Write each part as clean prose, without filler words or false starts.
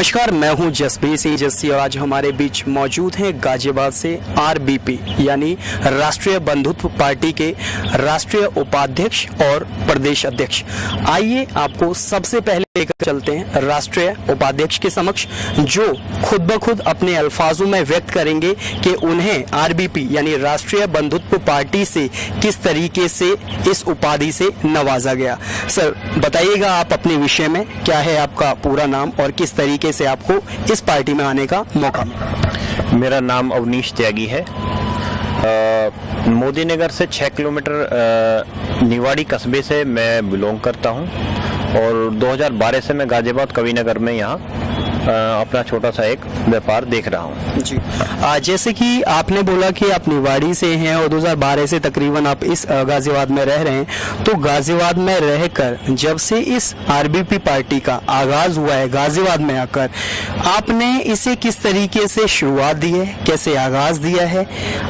नमस्कार, मैं हूं जसबीर सिंह जस्सी और आज हमारे बीच मौजूद हैं गाजियाबाद से आरबीपी यानी राष्ट्रीय बंधुत्व पार्टी के राष्ट्रीय उपाध्यक्ष और प्रदेश अध्यक्ष। आइए आपको सबसे पहले लेकर चलते हैं राष्ट्रीय उपाध्यक्ष के समक्ष, जो खुद ब खुद अपने अल्फाजों में व्यक्त करेंगे कि उन्हें आरबीपी यानी राष्ट्रीय बंधुत्व पार्टी से किस तरीके से इस उपाधि से नवाजा गया। सर बताइएगा, आप अपने विषय में क्या है आपका पूरा नाम और किस तरीके से आपको इस पार्टी में आने का मौका मिला। मेरा नाम अवनीश त्यागी है। मोदी नगर से 6 किलोमीटर निवाड़ी कस्बे से मैं बिलोंग करता हूं और 2012 से मैं गाजियाबाद कविनगर में यहाँ अपना छोटा सा एक व्यापार देख रहा हूँ जी। जैसे कि आपने बोला कि आप निवाड़ी से हैं और 2012 से तकरीबन आप इस गाजियाबाद में रह रहे हैं, तो गाजियाबाद में रहकर जब से इस आरबीपी पार्टी का आगाज हुआ है गाजियाबाद में आकर, आपने इसे किस तरीके से शुरुआत दी है, कैसे आगाज दिया है,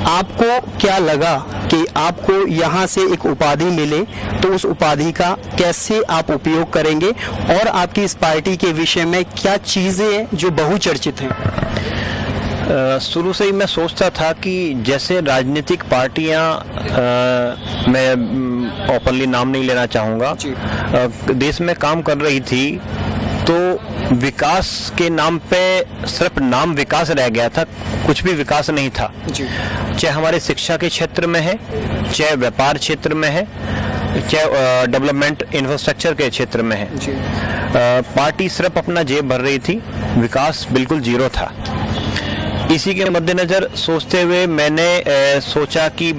आपको क्या लगा कि आपको यहाँ से एक उपाधि मिले तो उस उपाधि का कैसे आप उपयोग करेंगे और आपकी इस पार्टी के विषय में क्या चीजें हैं जो बहुचर्चित हैं। शुरू से ही मैं सोचता था कि जैसे राजनीतिक पार्टियां, मैं ओपनली नाम नहीं लेना चाहूँगा, देश में काम कर रही थी तो विकास के नाम पे सिर्फ नाम विकास रह गया था, कुछ भी विकास नहीं था। चाहे हमारे शिक्षा के क्षेत्र में है, चाहे व्यापार क्षेत्र में है, चाहे डेवलपमेंट इंफ्रास्ट्रक्चर के क्षेत्र में है। पार्टी सिर्फ अपना जेब भर रही थी, विकास बिल्कुल जीरो था। इसी के मद्देनजर सोचते हुए मैंने सोचा कि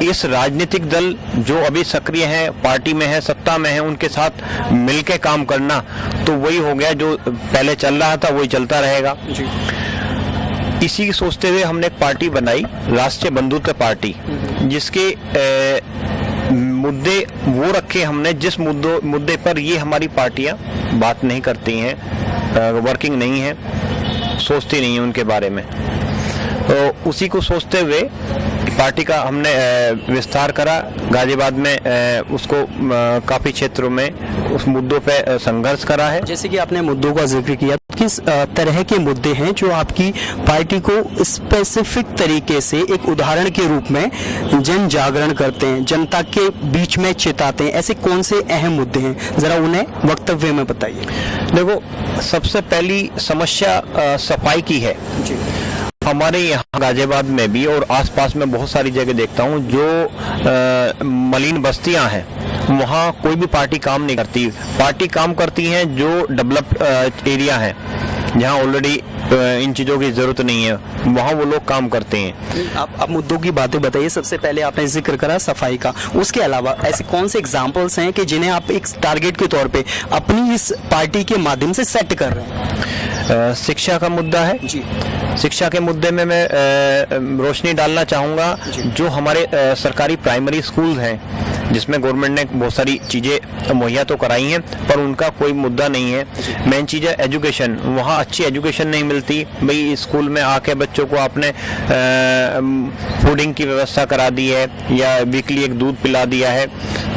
इस राजनीतिक दल जो अभी सक्रिय हैं, पार्टी में है, सत्ता में है, उनके साथ मिलकर काम करना तो वही हो गया, जो पहले चल रहा था वही चलता रहेगा। इसी की सोचते हुए हमने एक पार्टी बनाई, राष्ट्रीय बंधुत्व पार्टी, जिसके मुद्दे वो रखे हमने जिस मुद्दे पर ये हमारी पार्टियां बात नहीं करती हैं, वर्किंग नहीं है, सोचती नहीं है उनके बारे में। तो उसी को सोचते हुए पार्टी का हमने विस्तार करा। गाजियाबाद में उसको काफी क्षेत्रों में उस मुद्दों पे संघर्ष करा है। जैसे कि आपने मुद्दों का जिक्र किया, किस तरह के मुद्दे हैं जो आपकी पार्टी को स्पेसिफिक तरीके से एक उदाहरण के रूप में जन जागरण करते हैं, जनता के बीच में चिताते हैं, ऐसे कौन से अहम मुद्दे हैं, जरा उन्हें वक्तव्य में बताइए। देखो, सबसे पहली समस्या सफाई की है। हमारे यहाँ गाजियाबाद में भी और आसपास में बहुत सारी जगह देखता हूँ जो मलिन बस्तियाँ हैं, वहाँ कोई भी पार्टी काम नहीं करती। पार्टी काम करती है जो डेवलप्ड एरिया है, जहाँ ऑलरेडी इन चीज़ों की ज़रूरत नहीं है, वहाँ वो लोग काम करते हैं। आप मुद्दों की बातें बताइए। सबसे पहले आपने जिक्र करा सफाई का, उसके अलावा ऐसे कौन से एग्जाम्पल्स हैं कि जिन्हें आप एक टारगेट के तौर पे अपनी इस पार्टी के माध्यम से सेट कर रहे हैं। शिक्षा का मुद्दा है जी। शिक्षा के मुद्दे में मैं रोशनी डालना चाहूँगा। जो हमारे सरकारी प्राइमरी स्कूल हैं, जिसमें गवर्नमेंट ने बहुत सारी चीज़ें मुहैया तो कराई हैं, पर उनका कोई मुद्दा नहीं है। मेन चीज़ है एजुकेशन। वहाँ अच्छी एजुकेशन नहीं मिलती। भाई स्कूल में आके बच्चों को आपने फूडिंग की व्यवस्था करा दी है या वीकली एक दूध पिला दिया है,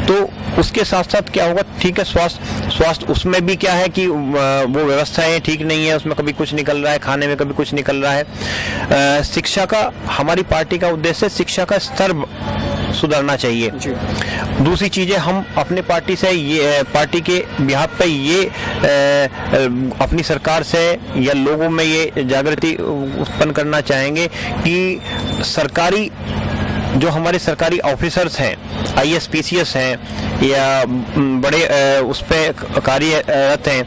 तो उसके साथ साथ क्या होगा, ठीक है, स्वास्थ्य उसमें भी क्या है कि वो व्यवस्थाएं ठीक नहीं है, उसमें कभी कुछ निकल रहा है, खाने में कभी कुछ निकल रहा है। शिक्षा का, हमारी पार्टी का उद्देश्य शिक्षा का स्तर सुधारना चाहिए। दूसरी चीजें, हम अपनी पार्टी से ये, पार्टी के बिहाफ पे ये अपनी सरकार से या लोगों में ये जागृति उत्पन्न करना चाहेंगे कि सरकारी, जो हमारे सरकारी ऑफिसर्स हैं, आईएएस पीसीएस हैं या बड़े उस पर कार्यरत हैं,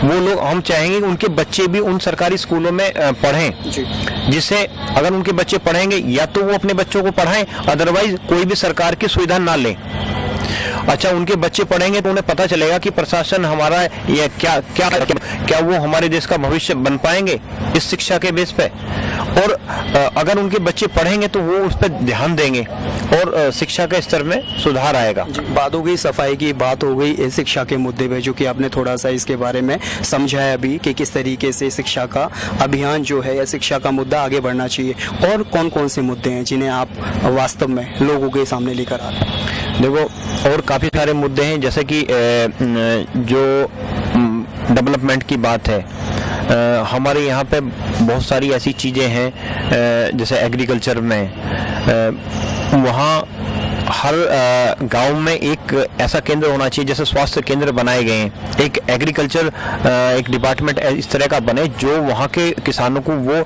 वो लोग, हम चाहेंगे कि उनके बच्चे भी उन सरकारी स्कूलों में पढ़ें, जिससे अगर उनके बच्चे पढ़ेंगे या तो वो अपने बच्चों को पढ़ाएं, अदरवाइज कोई भी सरकार की सुविधा ना लें। अच्छा, उनके बच्चे पढ़ेंगे तो उन्हें पता चलेगा कि प्रशासन हमारा ये क्या वो हमारे देश का भविष्य बन पाएंगे इस शिक्षा के बेस पे। और अगर उनके बच्चे पढ़ेंगे तो वो उस पर ध्यान देंगे और शिक्षा के स्तर में सुधार आएगा। बात हो गई सफाई की, बात हो गई शिक्षा के मुद्दे पे, जो कि आपने थोड़ा सा इसके बारे में समझाया अभी कि किस तरीके से शिक्षा का अभियान जो है या शिक्षा का मुद्दा आगे बढ़ना चाहिए। और कौन कौन से मुद्दे हैं जिन्हें आप वास्तव में लोगों के सामने लेकर आ रहे हैं? देखो, और काफ़ी सारे मुद्दे हैं, जैसे कि जो डेवलपमेंट की बात है, हमारे यहाँ पे बहुत सारी ऐसी चीज़ें हैं जैसे एग्रीकल्चर में वहाँ हर गांव में एक ऐसा केंद्र होना चाहिए, जैसे स्वास्थ्य केंद्र बनाए गए हैं, एक एग्रीकल्चर एक डिपार्टमेंट इस तरह का बने जो वहाँ के किसानों को वो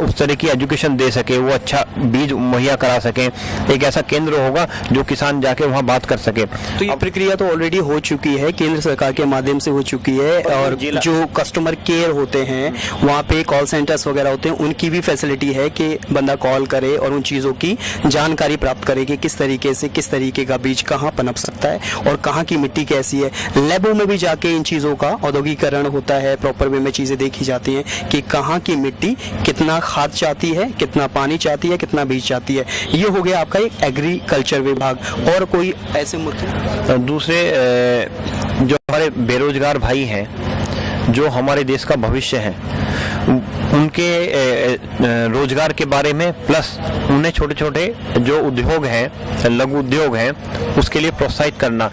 उस तरह की एजुकेशन दे सके, वो अच्छा बीज मुहैया करा सके। एक ऐसा केंद्र होगा जो किसान जाके वहाँ बात कर सके। तो ये प्रक्रिया तो ऑलरेडी हो चुकी है, केंद्र सरकार के माध्यम से हो चुकी है, और जो कस्टमर केयर होते हैं वहाँ पे कॉल सेंटर्स वगैरह होते हैं, उनकी भी फैसिलिटी है कि बंदा कॉल करे और उन चीज़ों की जानकारी प्राप्त करे कि किस तरीके से किस तरीके का बीज कहाँ पनप सकता है और कहाँ की मिट्टी कैसी है। लैबों में भी जाके इन चीज़ों का औद्योगिकरण होता है, प्रॉपर वे में चीज़ें देखी जाती हैं कि कहाँ की मिट्टी कितना खाद चाहती है, कितना पानी चाहती है, कितना बीज चाहती है। ये हो गया आपका एक एग्रीकल्चर विभाग। और कोई ऐसे मुद्दे? दूसरे जो हमारे बेरोजगार भाई हैं, जो हमारे देश का भविष्य है, उनके रोजगार के बारे में, प्लस उन्हें छोटे छोटे जो उद्योग हैं, लघु उद्योग हैं, उसके लिए प्रोत्साहित करना।